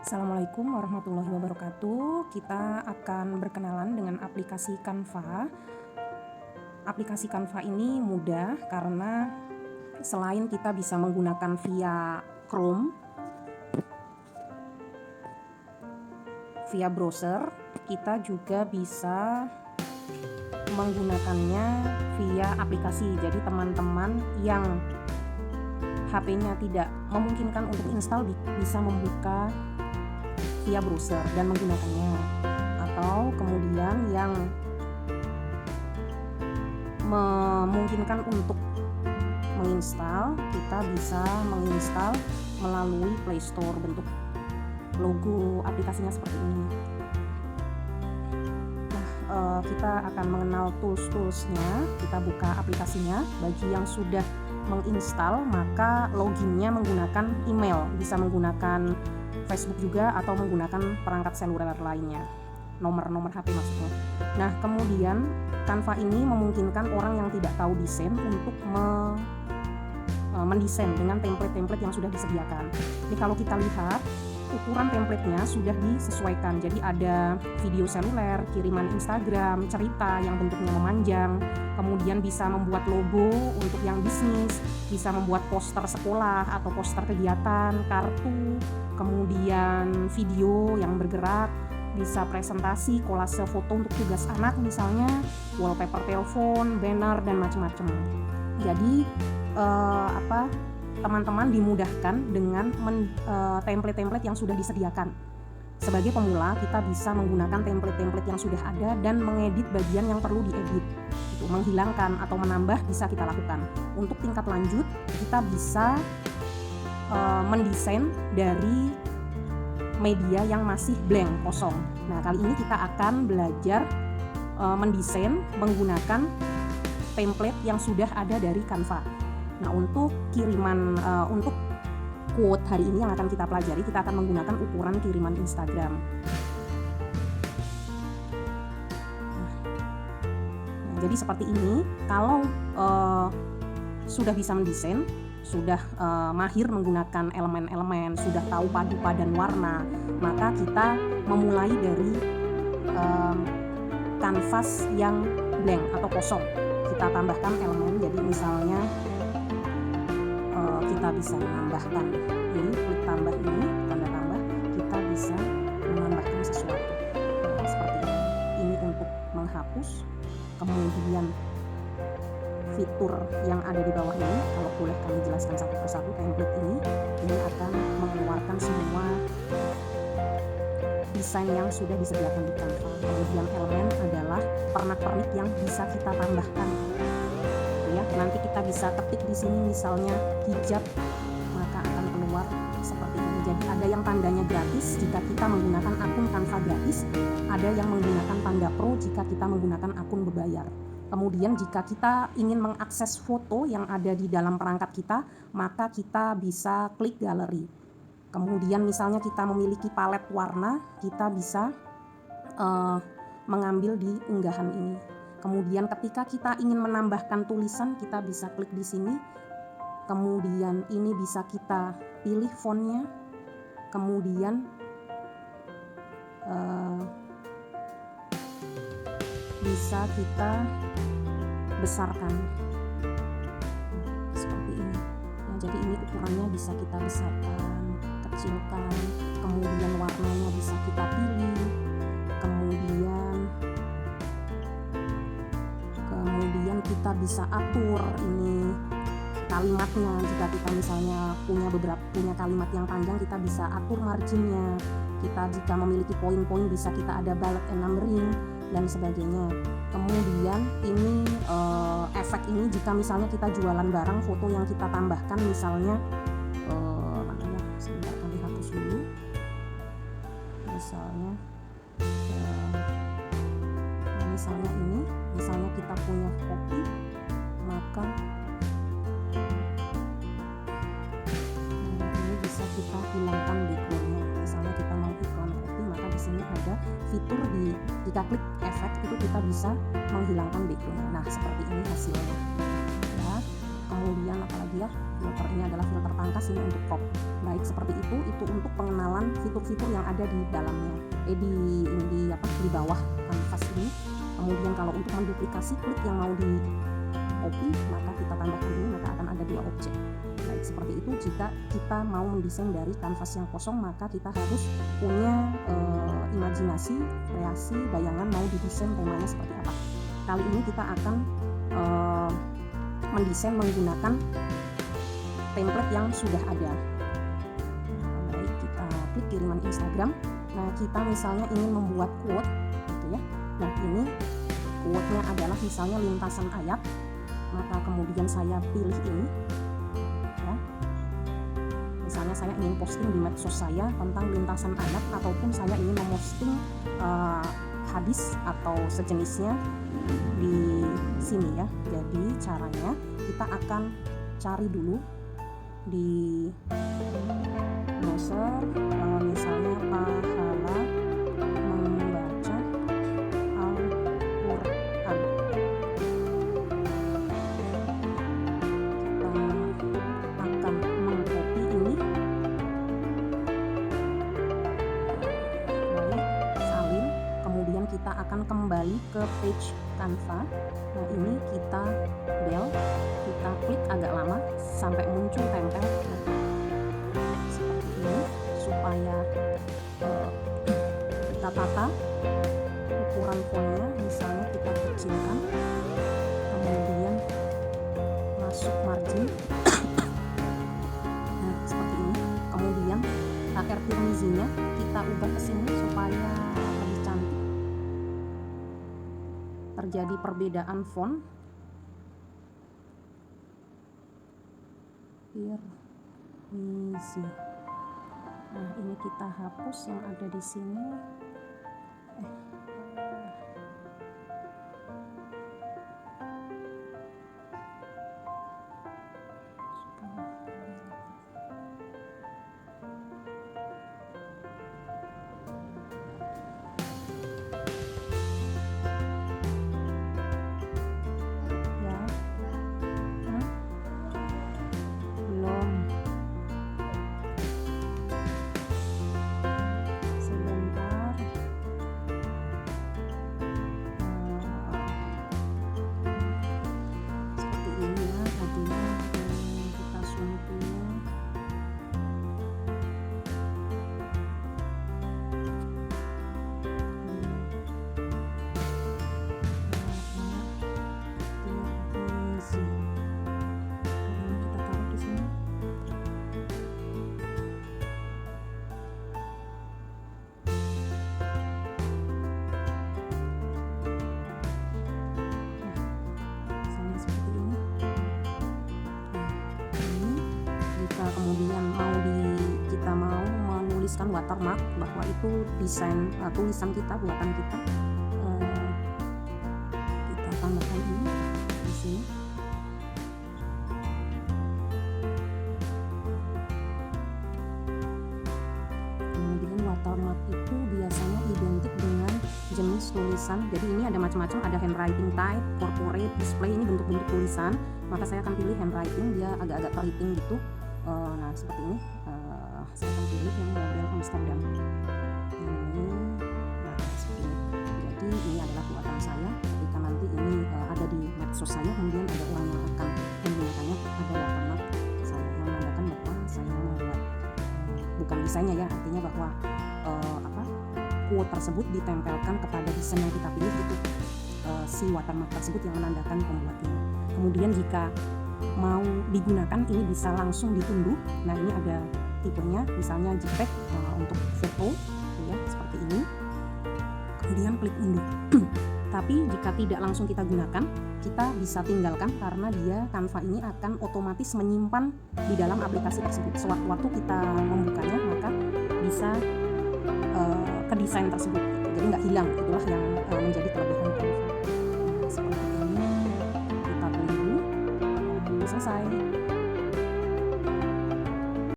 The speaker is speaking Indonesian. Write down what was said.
Assalamualaikum warahmatullahi wabarakatuh. Kita akan berkenalan dengan aplikasi Canva. Aplikasi Canva ini mudah karena selain kita bisa menggunakan via Chrome, via browser, kita juga bisa menggunakannya via aplikasi. Jadi teman-teman yang HP-nya tidak memungkinkan untuk install bisa membuka via browser dan menggunakannya, atau kemudian yang memungkinkan untuk menginstal, kita bisa menginstal melalui Play Store. Bentuk logo aplikasinya seperti ini. Nah, kita akan mengenal tools-toolsnya. Kita buka aplikasinya. Bagi yang sudah menginstal, maka loginnya menggunakan email, bisa menggunakan Facebook juga atau menggunakan perangkat seluler lainnya, nomor HP maksudnya. Nah, kemudian Canva ini memungkinkan orang yang tidak tahu desain untuk mendesain dengan template-template yang sudah disediakan. Ini kalau kita lihat, ukuran template-nya sudah disesuaikan. Jadi ada video seluler, kiriman Instagram, cerita yang bentuknya memanjang, kemudian bisa membuat logo untuk yang bisnis, bisa membuat poster sekolah atau poster kegiatan, kartu, kemudian video yang bergerak, bisa presentasi, kolase foto untuk tugas anak misalnya, wallpaper telepon, banner, dan macam-macam. Jadi teman-teman dimudahkan dengan template-template yang sudah disediakan. Sebagai pemula, kita bisa menggunakan template-template yang sudah ada dan mengedit bagian yang perlu diedit. Itu menghilangkan atau menambah bisa kita lakukan. Untuk tingkat lanjut, kita bisa mendesain dari media yang masih blank, kosong. Nah, kali ini kita akan belajar mendesain menggunakan template yang sudah ada dari Canva. Nah, untuk kiriman, untuk quote hari ini yang akan kita pelajari, kita akan menggunakan ukuran kiriman Instagram. Nah, jadi seperti ini. Kalau sudah bisa mendesain, sudah mahir menggunakan elemen-elemen, sudah tahu padu padan warna, maka kita memulai dari kanvas yang blank atau kosong. Kita tambahkan elemen, jadi misalnya kita bisa menambahkan ini, klik tambah ini, tanda tambah, kita bisa menambahkan sesuatu. Nah, seperti ini. Ini untuk menghapus, kemudian fitur yang ada di bawah ini, kalau boleh kami jelaskan satu persatu, template ini akan mengeluarkan semua desain yang sudah disediakan di Canva. Kemudian elemen adalah pernak-pernik yang bisa kita tambahkan. Ya, nanti kita bisa ketik di sini misalnya hijab, maka akan keluar seperti ini. Jadi ada yang tandanya gratis jika kita menggunakan akun Canva gratis, ada yang menggunakan tanda pro jika kita menggunakan akun berbayar. Kemudian jika kita ingin mengakses foto yang ada di dalam perangkat kita, maka kita bisa klik galeri. Kemudian misalnya kita memiliki palet warna, kita bisa mengambil di unggahan ini. Kemudian ketika kita ingin menambahkan tulisan, kita bisa klik di sini. Kemudian ini bisa kita pilih fontnya. Kemudian bisa kita besarkan seperti ini. Nah, jadi ini ukurannya bisa kita besarkan, kecilkan. Kemudian warnanya bisa kita pilih. Kemudian kita bisa atur ini kalimatnya. Jika kita misalnya punya kalimat yang panjang, kita bisa atur marginnya. Kita jika memiliki poin-poin bisa kita ada bullet and numbering dan sebagainya. Kemudian ini efek ini jika misalnya kita jualan barang, foto yang kita tambahkan misalnya sebentar kami hapus dulu. Misalnya ini, misalnya kita punya kopi, maka ini bisa kita hilangkan backgroundnya. Misalnya kita mau iklan kopi, maka di sini ada fitur jika klik efek itu kita bisa menghilangkan backgroundnya. Nah, seperti ini hasilnya. Ya. kemudian apalagi ya, filter ini adalah filter pangkas, ini untuk crop. Baik seperti itu untuk pengenalan fitur-fitur yang ada di dalamnya, di bawah kanvas ini. Kemudian kalau untuk menduplikasi klik yang mau di copy, maka kita tambahkan ini, maka akan ada 2 objek. Baik seperti itu. Jika kita mau mendesain dari kanvas yang kosong, maka kita harus punya imajinasi, kreasi, bayangan mau didesain temanya seperti apa. Kali ini kita akan mendesain menggunakan template yang sudah ada. Baik, kita klik kiriman Instagram. Nah, kita misalnya ingin membuat quote gitu ya. Nah, ini quote-nya adalah misalnya lintasan ayat, maka kemudian saya pilih ini ya. Misalnya saya ingin posting di medsos saya tentang lintasan ayat, ataupun saya ingin memposting hadis atau sejenisnya di sini ya. Jadi caranya kita akan cari dulu di browser, misalnya pahala membaca Al-Quran. Kita akan mengcopy ini, baik, salin. Kemudian kita akan kembali ke page Canva. Nah, ini kita del, kita klik agak lama sampai muncul tempel seperti ini, supaya kita tata ukuran fontnya. Misalnya kita kecilkan, kemudian masuk margin. Nah, seperti ini. Kemudian air Tirmizinya kita ubah ke sini supaya lebih cantik. Terjadi perbedaan font. Tirmizi. Nah, ini kita hapus yang ada di sini. Kemudian kita mau menuliskan watermark bahwa itu desain tulisan kita, buatan kita. Kita tambahkan ini di sini. Kemudian watermark itu biasanya identik dengan jenis tulisan. Jadi ini ada macam-macam, ada handwriting type, corporate, display, ini bentuk-bentuk tulisan. Maka saya akan pilih handwriting, dia agak-agak keriting gitu. Nah, seperti ini. Saya akan pilih yang model Amsterdam ini. Nah, seperti ini. Jadi ini adalah buatan saya. Ketika nanti ini ada di medsos saya, kemudian ada orang yang akan menggunakannya, ada watermark saya yang menandakan bahwa saya membuat bukan desainnya ya, artinya bahwa quote tersebut ditempelkan kepada desain yang kita pilih, itu si watermark tersebut yang menandakan pembuatnya. Kemudian jika mau digunakan, ini bisa langsung diunduh. Nah, ini ada tipenya, misalnya JPEG untuk foto ya, seperti ini. Kemudian klik unduh. Tapi jika tidak langsung kita gunakan, kita bisa tinggalkan, karena dia Canva ini akan otomatis menyimpan di dalam aplikasi tersebut. Sewaktu-waktu kita membukanya, maka bisa ke desain tersebut. Jadi nggak hilang. Itulah yang menjadi kelebihan Canva.